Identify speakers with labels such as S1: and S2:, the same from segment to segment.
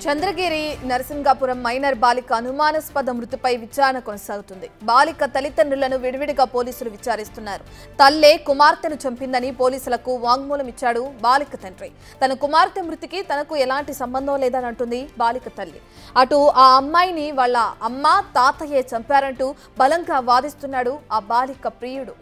S1: Chandragiri Narasingapuram minor బాలిక అనుమానాస్పద మృతిపై విచారణ కొనసాగుతుంది. బాలిక తల్లిదండ్రులను విడివిడిగా పోలీసులు విచారిస్తున్నారు. తల్లే కుమార్తెను చంపిందని పోలీసులకు వాంగ్మూలం ఇచ్చాడు బాలిక తండ్రి. తన కుమార్తె మృతికి తనకు ఎలాంటి సంబంధం లేదని అంటుంది బాలిక తల్లి. అటు ఆ అమ్మాయిని వాళ్ళ అమ్మ తాతయ్యే చంపారంటూ బలంగా వాదిస్తున్నాడు ఆ బాలిక ప్రియుడు.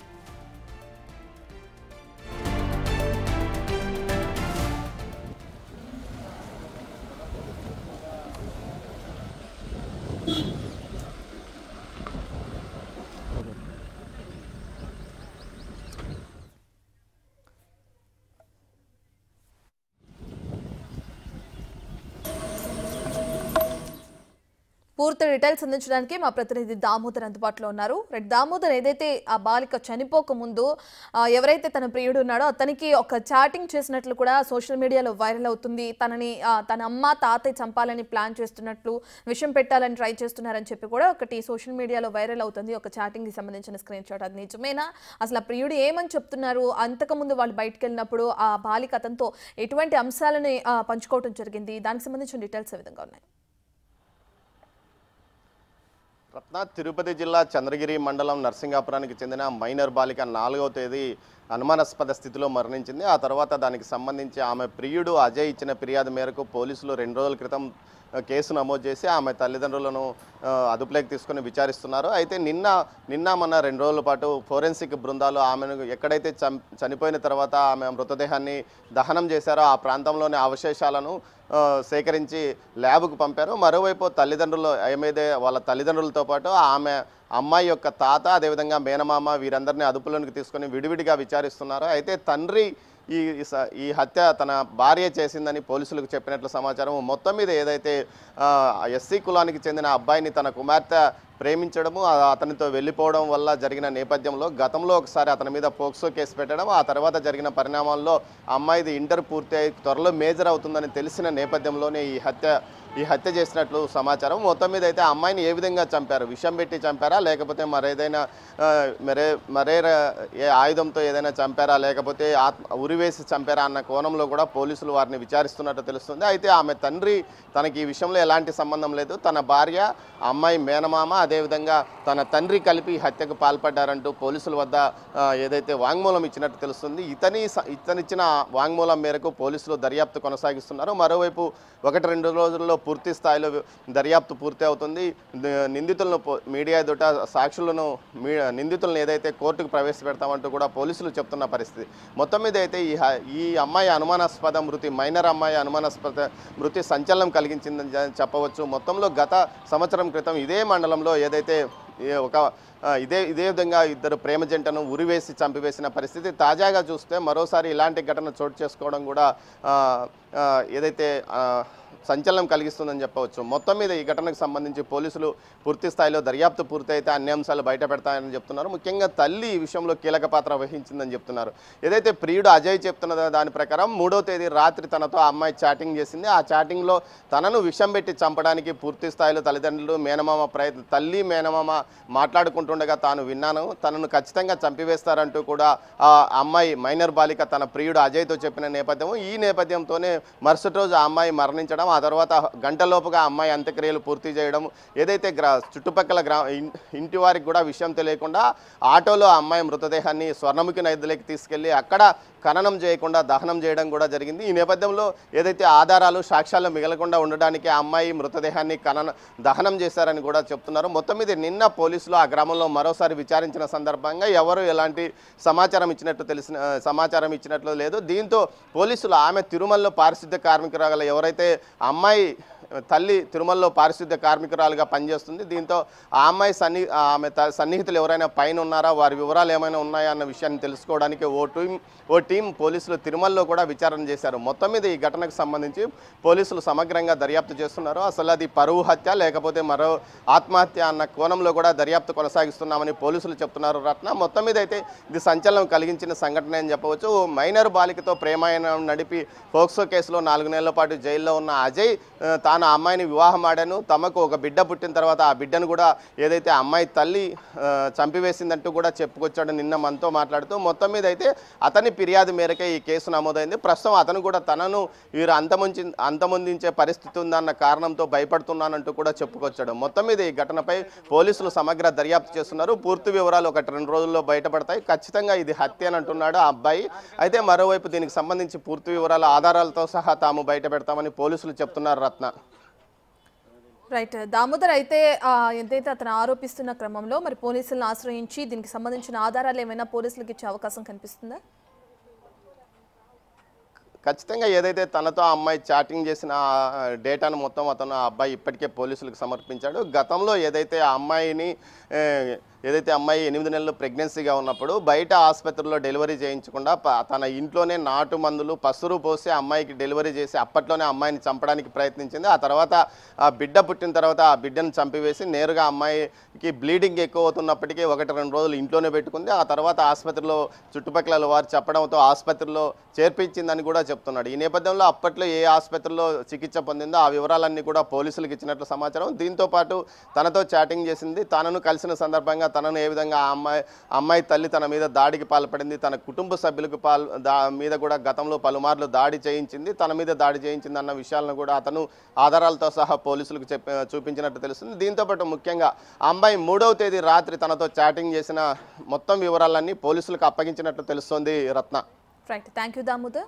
S1: పూర్తి డీటెయిల్స్ అందించడానికి మా ప్రతినిధి దామోదర్ అందుబాటులో ఉన్నారు. దామోదర్, ఏదైతే ఆ బాలిక చనిపోక ముందు ఎవరైతే తన ప్రియుడు ఉన్నాడో అతనికి ఒక చాటింగ్ చేసినట్లు కూడా సోషల్ మీడియాలో వైరల్ అవుతుంది. తన అమ్మ తాతయ్య చంపాలని ప్లాన్ చేస్తున్నట్లు, విషం పెట్టాలని ట్రై చేస్తున్నారని చెప్పి కూడా ఒకటి సోషల్ మీడియాలో వైరల్ అవుతుంది. ఒక చాటింగ్కి సంబంధించిన స్క్రీన్ షాట్. అది నిజమేనా? అసలు ఆ ప్రియుడు ఏమని చెప్తున్నారు? అంతకుముందు వాళ్ళు బయటకు వెళ్ళినప్పుడు ఆ బాలిక అతనితో ఎటువంటి అంశాలని పంచుకోవడం జరిగింది? దానికి సంబంధించిన డీటెయిల్స్ ఏ విధంగా ఉన్నాయి?
S2: రత్న, తిరుపతి జిల్లా చంద్రగిరి మండలం నరసింగాపురానికి చెందిన మైనర్ బాలిక 4వ తేదీ అనుమానాస్పద స్థితిలో మరణించింది. ఆ తర్వాత దానికి సంబంధించి ఆమె ప్రియుడు అజయ్ ఇచ్చిన ఫిర్యాదు మేరకు పోలీసులు 2 రోజుల క్రితం కేసు నమోదు చేసి ఆమె తల్లిదండ్రులను అదుపులోకి తీసుకొని విచారిస్తున్నారు. అయితే నిన్న మొన్న 2 రోజుల పాటు ఫోరెన్సిక్ బృందాలు ఆమెను ఎక్కడైతే చనిపోయిన తర్వాత ఆమె మృతదేహాన్ని దహనం చేశారో ఆ ప్రాంతంలోని అవశేషాలను సేకరించి ల్యాబ్కు పంపారు. మరోవైపు తల్లిదండ్రులు వాళ్ళ తల్లిదండ్రులతో పాటు ఆమె అమ్మాయి యొక్క తాత, అదేవిధంగా మేనమామ వీరందరినీ అదుపులోనికి తీసుకొని విడివిడిగా విచారిస్తున్నారు. అయితే తండ్రి ఈ హత్య తన భార్య చేసిందని పోలీసులకు చెప్పినట్లు సమాచారం. మొత్తం మీద ఏదైతే ఎస్సీ కులానికి చెందిన అబ్బాయిని తన కుమార్తె ప్రేమించడము, అతనితో వెళ్ళిపోవడం వల్ల జరిగిన నేపథ్యంలో గతంలో ఒకసారి అతని మీద పోక్సో కేసు పెట్టడం, ఆ తర్వాత జరిగిన పరిణామాల్లో అమ్మాయిది ఇంటర్ పూర్తి అయి త్వరలో మేజర్ అవుతుందని తెలిసిన నేపథ్యంలోనే ఈ హత్య చేసినట్లు సమాచారం. మొత్తం మీద అయితే అమ్మాయిని ఏ విధంగా చంపారు? విషం పెట్టి చంపారా, లేకపోతే మరే ఏ ఆయుధంతో ఏదైనా చంపారా, లేకపోతే ఉరివేసి చంపారా అన్న కోణంలో కూడా పోలీసులు వారిని విచారిస్తున్నట్టు తెలుస్తుంది. అయితే ఆమె తండ్రి తనకి ఈ విషయంలో ఎలాంటి సంబంధం లేదు, తన భార్య, అమ్మాయి మేనమామ, అదేవిధంగా తన తండ్రి కలిపి హత్యకు పాల్పడ్డారంటూ పోలీసుల వద్ద ఏదైతే వాంగ్మూలం ఇచ్చినట్టు తెలుస్తుంది. ఇతనిచ్చిన వాంగ్మూలం మేరకు పోలీసులు దర్యాప్తు కొనసాగిస్తున్నారు. మరోవైపు 1-2 రోజుల్లో పూర్తి స్థాయిలో దర్యాప్తు పూర్తి అవుతుంది. నిందితులను మీడియా ఎదుట నిందితులను ఏదైతే కోర్టుకు ప్రవేశపెడతామంటూ కూడా పోలీసులు చెప్తున్న పరిస్థితి. మొత్తం మీద అయితే ఈ అమ్మాయి అనుమానాస్పద మృతి, మైనర్ అమ్మాయి అనుమానాస్పద మృతి సంచలనం కలిగించిందని చెప్పవచ్చు. మొత్తంలో గత సంవత్సరం క్రితం ఇదే మండలంలో ఏదైతే ఇదే విధంగా ఇద్దరు ప్రేమ జంటను ఉరివేసి చంపివేసిన పరిస్థితి. తాజాగా చూస్తే మరోసారి ఇలాంటి ఘటన చోటు చేసుకోవడం కూడా ఏదైతే సంచలనం కలిగిస్తుందని చెప్పవచ్చు. మొత్తం మీద ఈ ఘటనకు సంబంధించి పోలీసులు పూర్తి స్థాయిలో దర్యాప్తు పూర్తయితే అన్ని అంశాలు బయట పెడతాయని చెప్తున్నారు. ముఖ్యంగా తల్లి ఈ విషయంలో కీలక పాత్ర వహించిందని చెప్తున్నారు. ఏదైతే ప్రియుడు అజయ్ చెప్తున్న దాని ప్రకారం 3వ తేదీ రాత్రి తనతో అమ్మాయి చాటింగ్ చేసింది. ఆ చాటింగ్లో తనను విషం పెట్టి చంపడానికి పూర్తి స్థాయిలో తల్లిదండ్రులు, తల్లి మేనమామ మాట్లాడుకుంటుండగా తాను విన్నాను, తనను ఖచ్చితంగా చంపివేస్తారంటూ కూడా ఆ అమ్మాయి మైనర్ బాలిక తన ప్రియుడు అజయ్తో చెప్పిన నేపథ్యం. ఈ నేపథ్యంతోనే మరుసటి రోజు ఆ అమ్మాయి మరణించడం, ఆ తర్వాత గంటలోపుగా అమ్మాయి అంత్యక్రియలు పూర్తి చేయడం, ఏదైతే చుట్టుపక్కల ఇంటి వారికి కూడా విషయం తెలియకుండా ఆటోలో అమ్మాయి మృతదేహాన్ని స్వర్ణముఖి నదిలోకి తీసుకెళ్లి అక్కడ ఖననం చేయకుండా దహనం చేయడం కూడా జరిగింది. ఈ నేపథ్యంలో ఏదైతే ఆధారాలు, సాక్ష్యాలు మిగలకుండా ఉండడానికి ఆ అమ్మాయి మృతదేహాన్ని దహనం చేశారని కూడా చెప్తున్నారు. మొత్తం మీద నిన్న పోలీసులు ఆ గ్రామంలో మరోసారి విచారించిన సందర్భంగా ఎవరు ఎలాంటి సమాచారం ఇచ్చినట్లు లేదు. దీంతో పోలీసులు ఆమె తిరుమలలో పారిశుద్ధ్య కార్మికురాలు ఎవరైతే అమ్మాయి తల్లి తిరుమలలో పారిశుద్ధ్య కార్మికురాలుగా పనిచేస్తుంది, దీంతో ఆ అమ్మాయి ఆమె సన్నిహితులు ఎవరైనా పైన ఉన్నారా, వారి వివరాలు ఏమైనా ఉన్నాయా అన్న విషయాన్ని తెలుసుకోవడానికి ఓ టీం పోలీసులు తిరుమలలో కూడా విచారణ చేశారు. మొత్తం మీద ఈ ఘటనకు సంబంధించి పోలీసులు సమగ్రంగా దర్యాప్తు చేస్తున్నారు. అసలు అది పరువు హత్య లేకపోతే మరో ఆత్మహత్య అన్న కోణంలో కూడా దర్యాప్తు కొనసాగిస్తున్నామని పోలీసులు చెప్తున్నారు. రత్న, మొత్తం మీద అయితే ఇది సంచలనం కలిగించిన సంఘటన అని చెప్పవచ్చు. మైనర్ బాలికతో ప్రేమాయణం నడిపి పోక్సో కేసులో 4 నెలల పాటు జైల్లో ఉన్న అజయ్ తాను తాను ఆ అమ్మాయిని వివాహం ఆడాను, తమకు ఒక బిడ్డ పుట్టిన తర్వాత ఆ బిడ్డను కూడా ఏదైతే అమ్మాయి తల్లి చంపివేసిందంటూ కూడా చెప్పుకొచ్చాడు నిన్న మనతో మాట్లాడుతూ. మొత్తం మీద అయితే అతని ఫిర్యాదు మేరకే ఈ కేసు నమోదైంది. ప్రస్తుతం అతను కూడా తనను వీరు అంతమొందించే పరిస్థితి ఉందన్న కారణంతో భయపడుతున్నానంటూ కూడా చెప్పుకొచ్చాడు. మొత్తం మీద ఈ ఘటనపై పోలీసులు సమగ్ర దర్యాప్తు చేస్తున్నారు. పూర్తి వివరాలు 1-2 రోజుల్లో బయటపడతాయి. ఖచ్చితంగా ఇది హత్య అని అంటున్నాడు ఆ అబ్బాయి. అయితే మరోవైపు దీనికి సంబంధించి పూర్తి వివరాల ఆధారాలతో సహా తాము బయట పెడతామని పోలీసులు చెప్తున్నారు. రత్న
S1: రైట్ దామోదర్, అయితే ఎంతైతే అతను ఆరోపిస్తున్న క్రమంలో మరి పోలీసులను ఆశ్రయించి దీనికి సంబంధించిన ఆధారాలు ఏమైనా పోలీసులకు ఇచ్చే అవకాశం కనిపిస్తుందా?
S2: ఖచ్చితంగా ఏదైతే తనతో ఆ అమ్మాయి చాటింగ్ చేసిన డేటాను మొత్తం అతను ఆ అబ్బాయి ఇప్పటికే పోలీసులకు సమర్పించాడు. గతంలో ఏదైతే ఆ అమ్మాయిని అమ్మాయి 8 నెలలు ప్రెగ్నెన్సీగా ఉన్నప్పుడు బయట ఆసుపత్రిలో డెలివరీ చేయించకుండా తన ఇంట్లోనే నాటు మందులు పసురు పోసి అమ్మాయికి డెలివరీ చేసి అప్పట్లోనే అమ్మాయిని చంపడానికి ప్రయత్నించింది. ఆ తర్వాత ఆ బిడ్డ పుట్టిన తర్వాత ఆ బిడ్డను చంపివేసి నేరుగా అమ్మాయికి బ్లీడింగ్ ఎక్కువ అవుతున్నప్పటికీ 1-2 రోజులు ఇంట్లోనే పెట్టుకుంది. ఆ తర్వాత ఆసుపత్రిలో చుట్టుపక్కల వారు చెప్పడంతో ఆసుపత్రిలో చేర్పించిందని కూడా చెప్తున్నాడు. ఈ నేపథ్యంలో అప్పట్లో ఏ ఆసుపత్రిలో చికిత్స పొందిందో ఆ వివరాలన్నీ కూడా పోలీసులకు ఇచ్చినట్లు సమాచారం. దీంతోపాటు తనతో చాటింగ్ చేసింది, తనను కలిసిన సందర్భంగా తనను ఏ విధంగా అమ్మాయి తల్లి తన మీద దాడికి పాల్పడింది, తన కుటుంబ సభ్యులకు మీద కూడా గతంలో పలుమార్లు దాడి చేయించింది, తన మీద దాడి చేయించింది అన్న విషయాలను కూడా అతను ఆధారాలతో సహా పోలీసులకు చూపించినట్టు తెలుస్తుంది. దీంతోపాటు ముఖ్యంగా అమ్మాయి 3వ తేదీ రాత్రి తనతో చాటింగ్ చేసిన మొత్తం వివరాలన్నీ పోలీసులకు అప్పగించినట్లు తెలుస్తోంది. రత్న
S1: రైట్, థ్యాంక్ యూ దామోదర్.